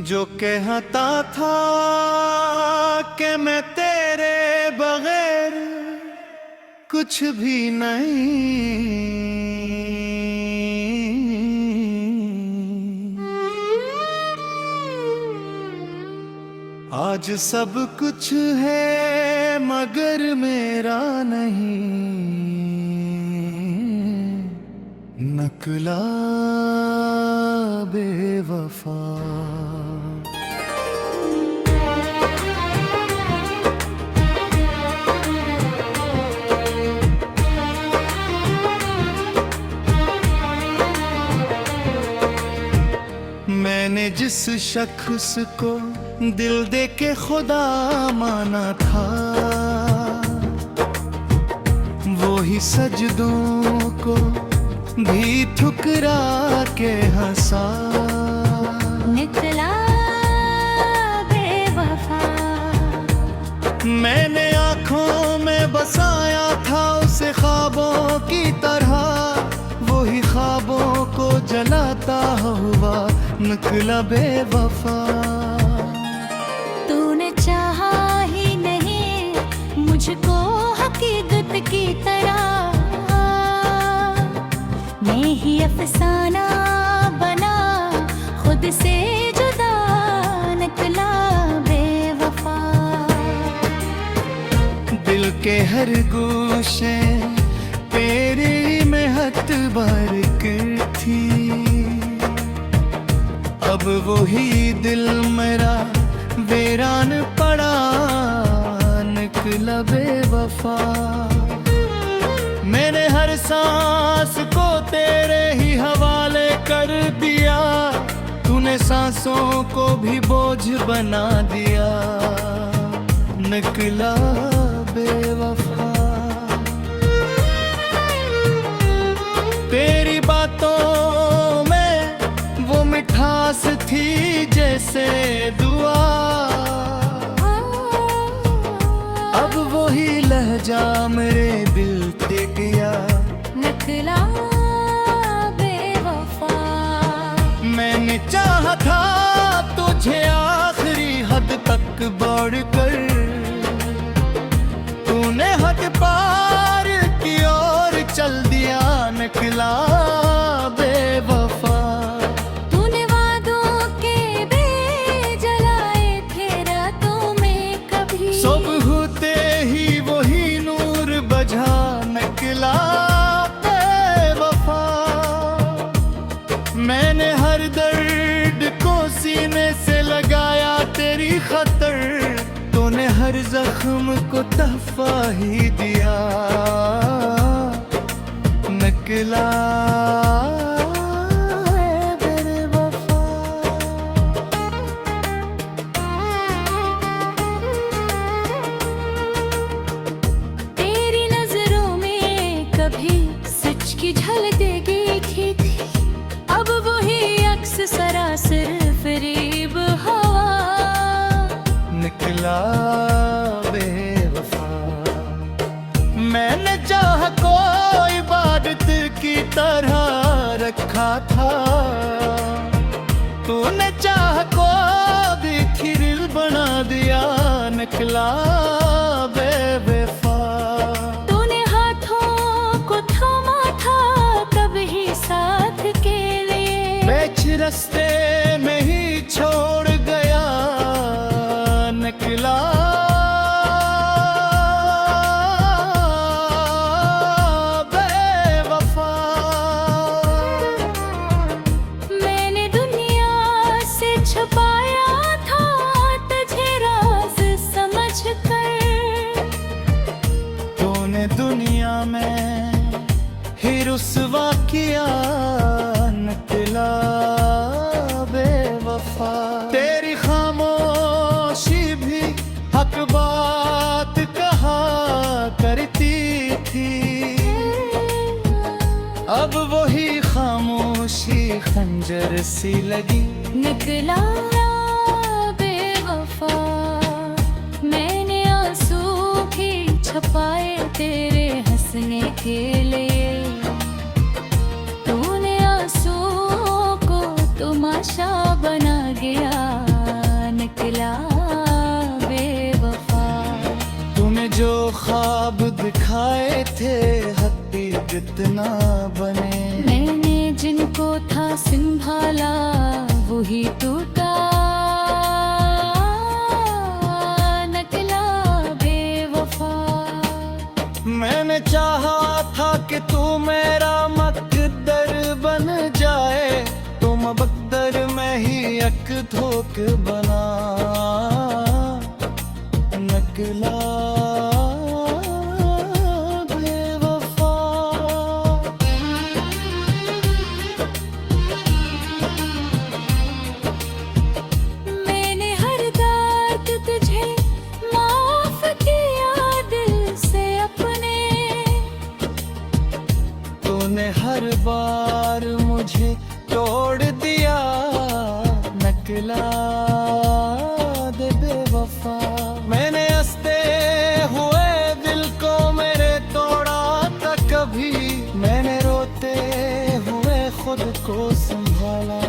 जो कहता था कि मैं तेरे बगैर कुछ भी नहीं, आज सब कुछ है मगर मेरा नहीं, नकला बेवफा। मैंने जिस शख्स को दिल दे के खुदा माना था, वो ही सजदों को भी ठुकरा के हंसा, निकला बेवफा। मैंने आँखों में बसाया था उसे ख्वाबों की तरह, वो ही ख्वाबों को जलाता हुआ निकला बेवफा। तूने चाहा ही नहीं मुझको हकीकत की तरह, मैं ही अफसाना बना खुद से जुदा, निकला बेवफा। दिल के हर गोशे तेरी मेहनत बरकत थी, अब वही दिल मेरा वीरान पड़ा, निकला बेवफा। मैंने हर सांस को तेरे ही हवाले कर दिया, तूने सांसों को भी बोझ बना दिया, निकला बेवफा। तेरी बातों में वो मिठास थी जैसे दुआ, अब वही लहजा मेरे दिल पे गया, निकला बेवफा। मैंने चाहा था तुझे आखिरी हद तक बढ़कर, तूने हद पार की ओर चल दिया, निकला बेवफा। तूने वादों के बे जलाए थे रातों में कभी, सुबह होते ही वही नूर बझा, निकला बेवफा। मैंने हर दर्द को सीने से लगाया तेरी खतर, तूने हर जख्म को तहफा ही दिया, निकला बेवफा। तेरी नजरों में कभी सच की झलक देखी थी, अब वही अक्स सरासर फरेब हवा, निकला बेवफा। मैंने चाह को इबादत की तरह रखा था, तूने चाह को भी खिरिल बना दिया, निकला बेवफा। तूने हाथों को थामा था तब ही साथ के लिए, बेच रास्ते में ही छोड़ गया, निकला बेवफा। मैंने दुनिया से छुपाया था तुझे राज समझ कर, तूने दुनिया में ही रुसवा किया, निकला बेवफा। तेरी खामोशी भी हक बात कहा करती थी, अब वही खामोशी खंजर सी लगी, निकला बेवफा। मैंने आंसू भी छुपाए तेरे हंसने के लिए, तूने आंसुओं को तमाशा बना गया। ख्वाब दिखाए थे हकीकत ना बने। मैंने जिनको था संभाला वही टूटा, निकला बेवफा। मैंने चाहा था कि तू मेरा मकद्दर बन जाए, तो मकद्दर में ही एक धोख बना, निकला बेवफा। मैंने हर दर्द तुझे माफ किया दिल से अपने, तूने हर बार मुझे तोड़ दिया, निकला दे बेवफा। मैंने हंसते हुए दिल को मेरे तोड़ा था कभी, मैंने रोते हुए खुद को संभाला,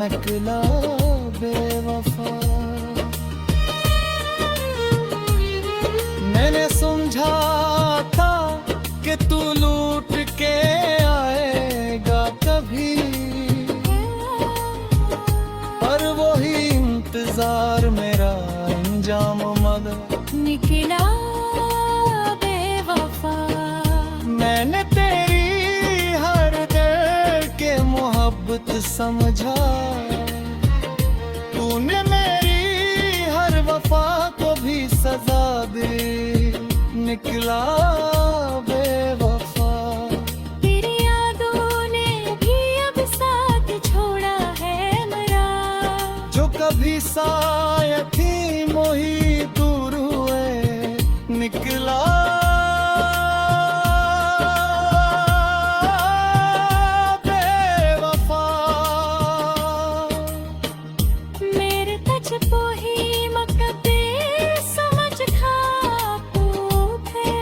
निकला बेवफा। मैंने समझा था कि तू लूट के आएगा कभी, पर वही इंतजार मेरा अंजाम मगर निकला बेवफा। मैंने तेरी हर दिल के मोहब्बत समझा, तूने मेरी हर वफा को भी सजा दी, निकला बेवफा। तेरी यादों ने भी अब साथ छोड़ा है मेरा, जो कभी साया थी मोही दूर हुए, निकला बेवफा। मेरे तज को ही मकते समझ खापू थे,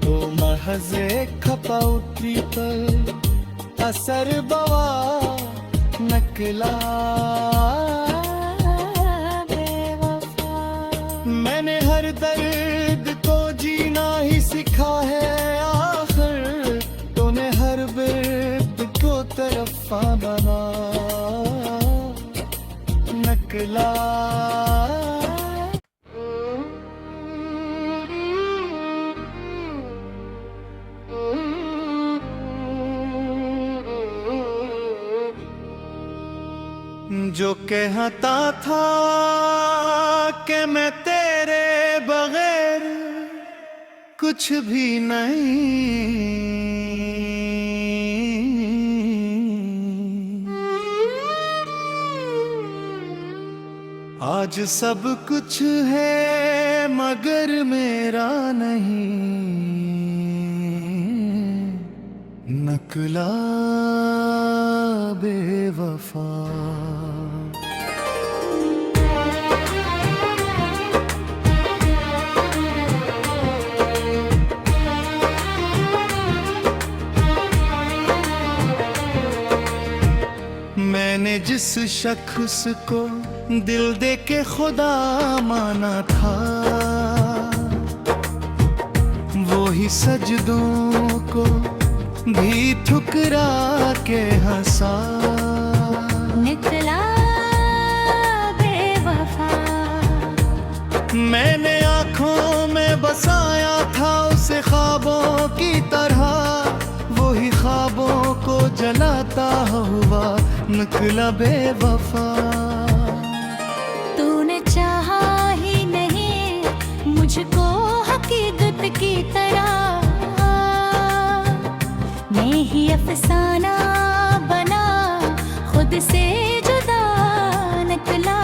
तो महज एक खपाउती पर असर बवा, निकला बेवफा। मैंने हर दर्द को जीना ही सीखा है आखिर, तूने हर बिर्द को तरफा बना, निकला जो कहता था कि मैं तेरे बगैर कुछ भी नहीं, आज सब कुछ है मगर मेरा नहीं, निकला बेवफा। मैंने जिस शख्स को दिल दे के खुदा माना था, वो ही सजदों को भी ठुकरा के हंसा, निकला बेवफा। मैंने आँखों में बसाया था उसे ख्वाबों की तरह, वही ख्वाबों को जलाता हुआ, निकला बेवफा। तूने चाहा ही नहीं मुझको हकीकत की तरह, मैं ही अफसाना बना खुद से जुदा, निकला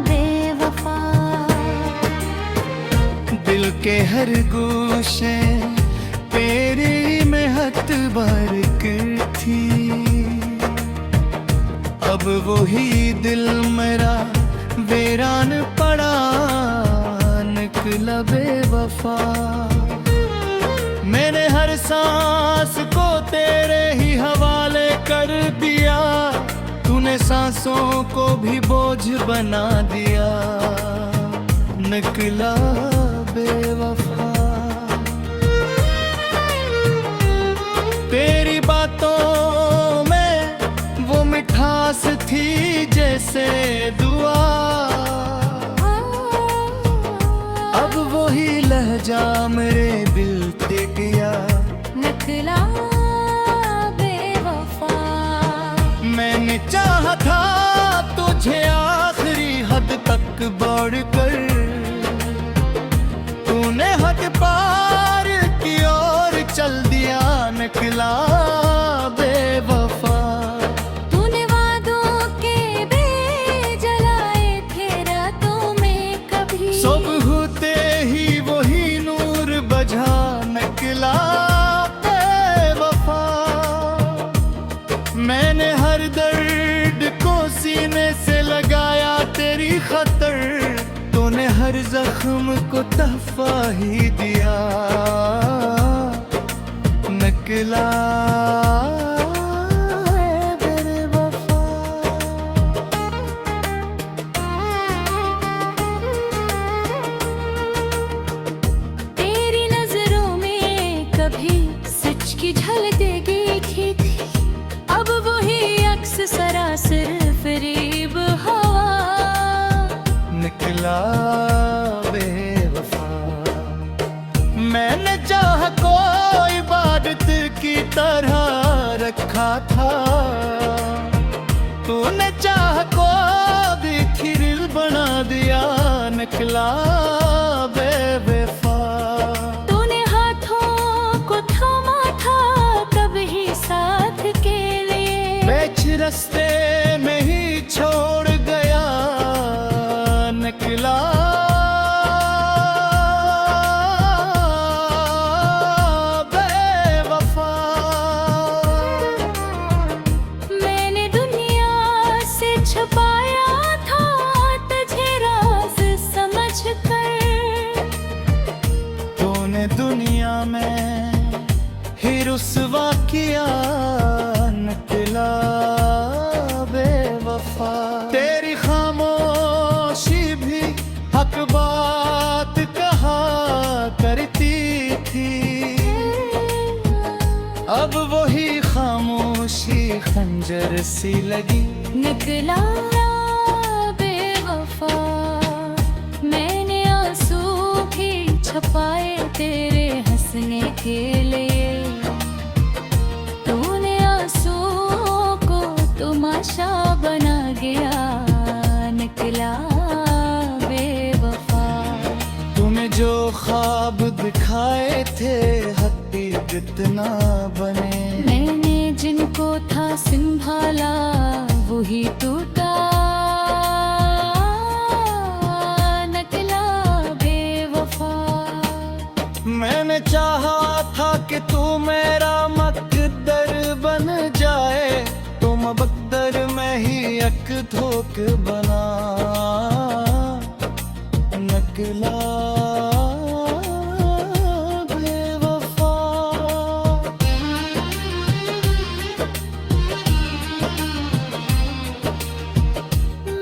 बेवफा। दिल के हर गोशे तेरी मेहनत बरकत थी, अब वही दिल मेरा वीरान पड़ा, निकला बेवफा। मैंने हर सांस को तेरे ही हवाले कर दिया, तूने सांसों को भी बोझ बना दिया, निकला बेवफा। तेरी बातों में वो मिठास थी जैसे दुआ, अब वही लहजा मेरे दिल पे गया। निकला बेवफा। मैंने चाहा था तुझे आखिरी हद तक बढ़कर, तूने हद पार की ओर चल दिया। निकला बेवफा। तूने वादों के बे जलाए थे रातों में कभी, सुबह होते ही वही नूर बझा। निकला बेवफा। मैंने हर दर्द को सीने से लगाया तेरी खतर, तूने हर जख्म को तहफा ही दिया। निकला बेवफा। तेरी नजरों में कभी सच की झलक देखी थी, अब वही अक्स सरासर फरेब हवा। निकला बेवफा। मैंने चाह को इबादत की तरह रखा था, तूने चाह को भी खिरिल बना दिया। निकला बेवफा। तूने हाथों को थामा था कभी साथ के लिए, बेच रस्ते में ही छोड़ गया। निकला बेवफा। मैंने दुनिया से छुपाया था तुझे राज समझ कर, तूने दुनिया में ही रुसवा किया। निकला बेवफा। तेरी खामोशी भी हक बात कहा करती थी, अब वही खामोशी खंजर सी लगी। निकला बेवफा। मैंने आंसू भी छुपाए तेरे हंसने के लिए, तूने आंसुओं को तमाशा बना गया। निकला बेवफा। तूने जो ख्वाब दिखाए थे हकीकत ना बने, मैंने जिनको था संभाला वही टूटा। निकला बेवफा। मैंने चाहा था कि तू मेरा मकद्दर बन जाए, तो मकद्दर में ही एक धोख बना। निकला बेवफा।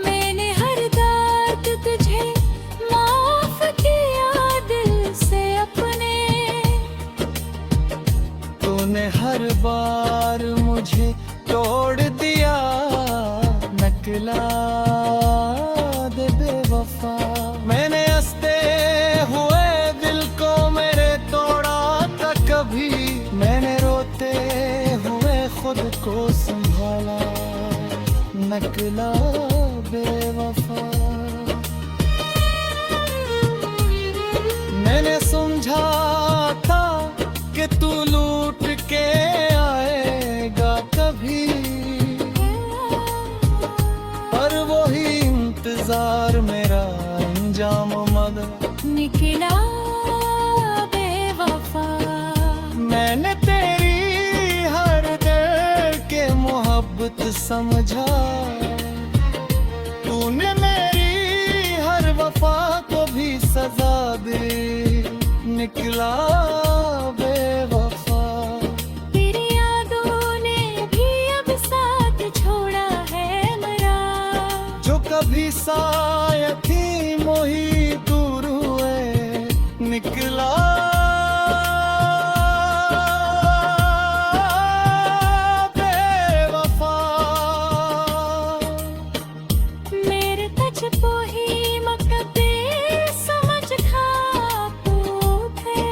मैंने हर दर्द तुझे माफ किया दिल से अपने, तूने हर बार मुझे तोड़ दिया। निकला दे बेवफा। मैंने हंसते हुए दिल को मेरे तोड़ा था कभी, मैंने रोते हुए खुद को संभाला। निकला बेवफा। मैंने समझा था कि तू लूट के आएगा कभी, पर वही इंतजार मेरा अंजाम मद। निकला बेवफा। मैंने तेरी हर दिल के मोहब्बत समझा, तूने मेरी हर वफा को भी सजा दे। निकला बेवफा। तेरी यादों ने भी अब साथ छोड़ा है मेरा, जो कभी साया थी मोही दूर हुए। निकला बेवफा। मेरे तुझ को ही मकते समझ खा पूछे,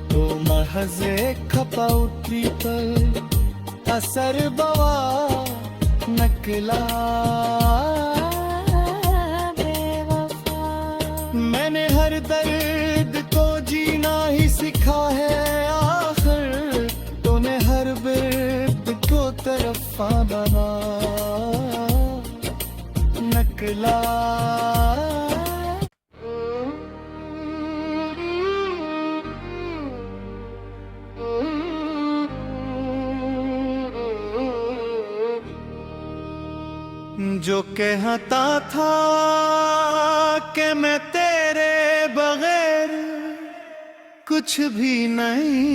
तो महज एक खपाउत्री पर असर बवा नकला बेवफा। मैंने हर दर्द को जीना ही सीखा है आखिर, तूने हर बिर्द को तरफा बना नकला। जो कहता था कि मैं तेरे बगैर कुछ भी नहीं,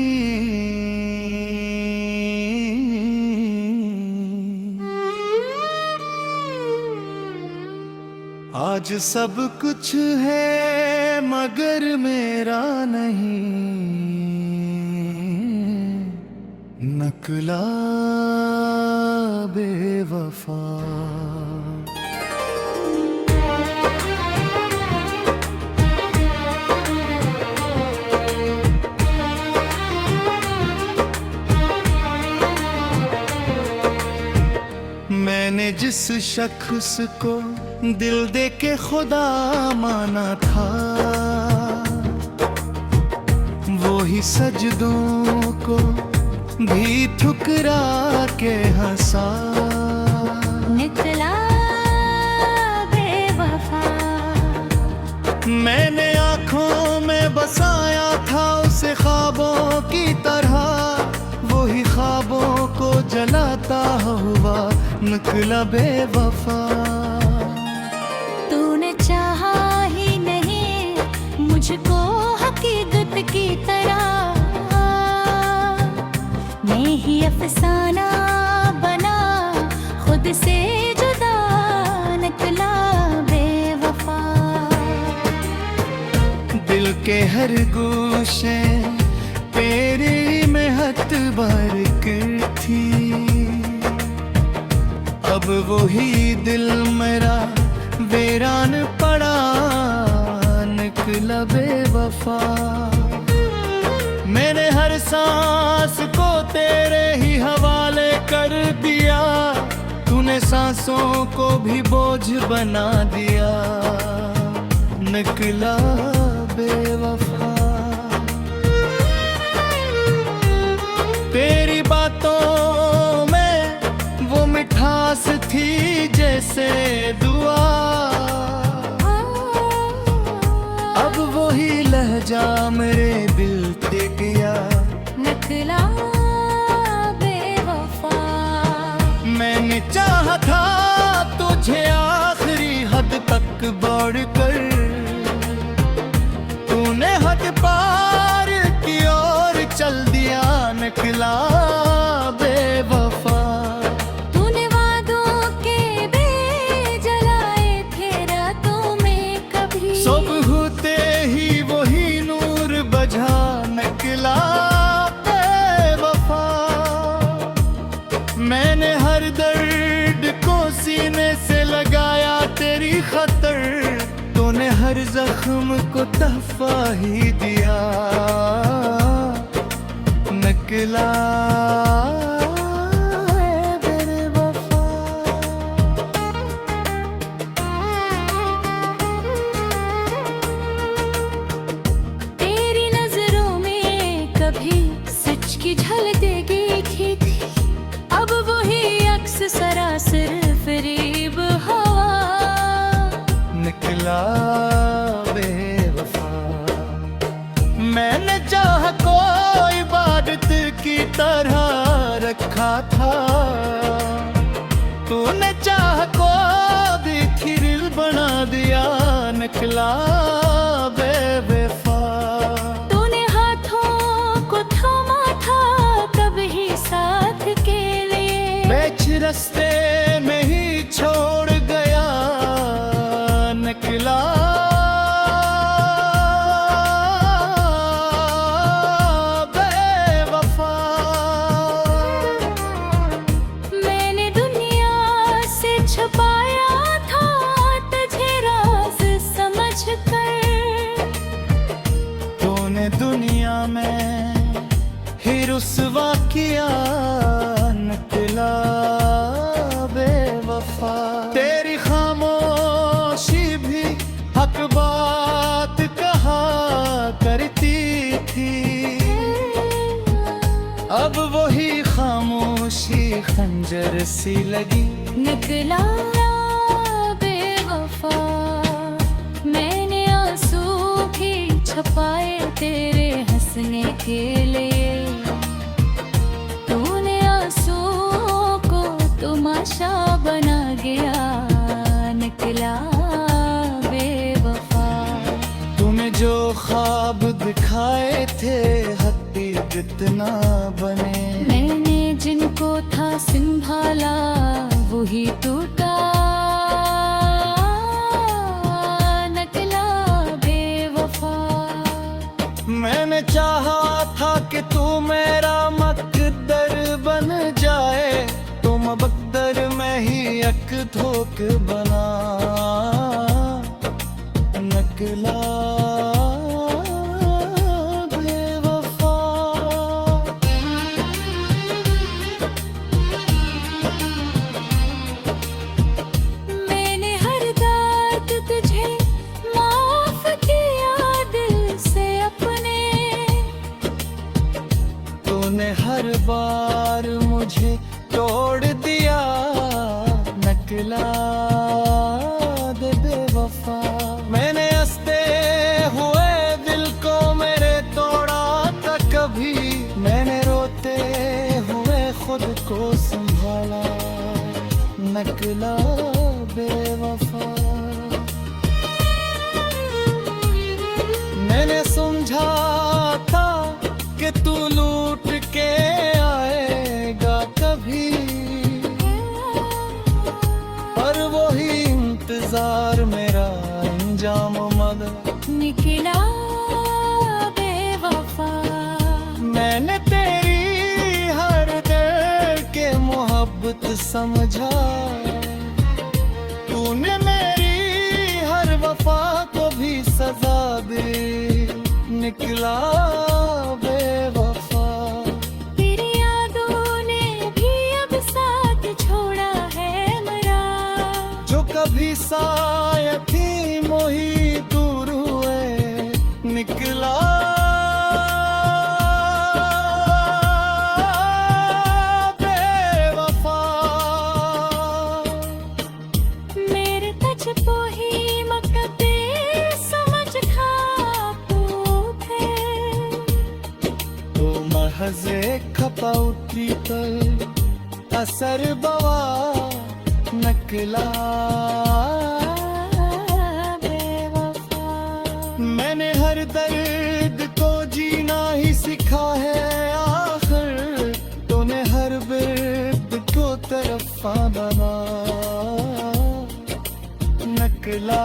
आज सब कुछ है मगर मेरा नहीं, नकला बेवफा। मैंने जिस शख्स को दिल दे के खुदा माना था, वो ही सजदों को भी ठुकरा के हंसा निकला बेवफा। मैंने आँखों में बसाया था उसे ख्वाबों की तरह, वो ही ख्वाबों को जलाता हुआ निकला बेवफा। तूने चाहा ही नहीं मुझको हकीकत की तरह, मैं ही अफसाना बना खुद से जुदा निकला बेवफा। दिल के हर गोशे तेरी मेहनत बरकत थी, अब वही दिल मेरा वीरान पड़ा निकला बेवफा। मैंने हर सांस को तेरे ही हवाले कर दिया, तूने सांसों को भी बोझ बना दिया निकला बेवफा। तेरी बातों में वो मिठास थी जैसे दुआ, अब वही लहजा मेरे दिल पे गया निकला बेवफा। मैंने चाहा था तुझे आखिरी हद तक बढ़कर, तूने हद पार की ओर चल दिया निकला बेवफा। तूने वादों के बे जलाए थे रातों में कभी, सुबह होते ही वही नूर बझा निकला बेवफा। मैंने हर दर्द को सीने से लगाया तेरी खतर, तूने हर जख्म को तहफा ही दिया निकला बेवफा। तेरी नजरों में कभी सच की झलक देखी थी, अब वही अक्स सरासर फरेब हवा निकला बेवफा। मैंने चाह को इबादत की तरह रखा था, तूने चाह को भी खिरिल बना दिया निकला बेवफा। तूने हाथों को थामा था तब ही साथ के लिए, बेच रस्ते में ही छोड़ गया निकला समझ कर। तूने दुनिया में ही रुसवा किया, निकला बेवफा। तेरी खामोशी भी हक बात कहा करती थी, अब वही खामोशी खंजर सी लगी। निकला बेवफा, मैंने आंसू भी छपाए तेरे हंसने के लिए। तूने आंसुओं को तमाशा बना गया, निकला बेवफा। तूने जो ख्वाब दिखाए थे हकीकत ना बने, मैंने जिनको था संभाला वही टूटा, निकला बेवफा। मैंने चाहा था कि तू मेरा मकद्दर बन जाए, तो मकद्दर में ही एक धोख बना, निकला बेवफा। मैंने हर दर्द तुझे माफ किया दिल से अपने, तूने हर बार मुझे तोड़ दिया, निकला दे बेवफा। मैंने हंसते हुए दिल को मेरे तोड़ा था कभी, मैंने रोते हुए खुद को संभाला, निकला बेवफा। मैंने समझा था कि तू लूट के आएगा कभी, पर वही इंतजार मेरा अंजाम मगर, निकला बेवफा। मैंने तेरी हर दिल के मोहब्बत समझा, तूने मेरी हर वफा को भी सजा दी, निकला बेवफा। तेरी यादों ने भी अब साथ छोड़ा है मेरा, जो कभी साया थी मोही दूर हुए, निकला बेवफा। मेरे तज को ही मकते समझ खापू थे, तो महज एक खपाउती पर असर बवा, निकला बेवफा। मैंने हर दर्द को जीना ही सीखा है आखिर, तूने हर बिर्द को तरफा बना, निकला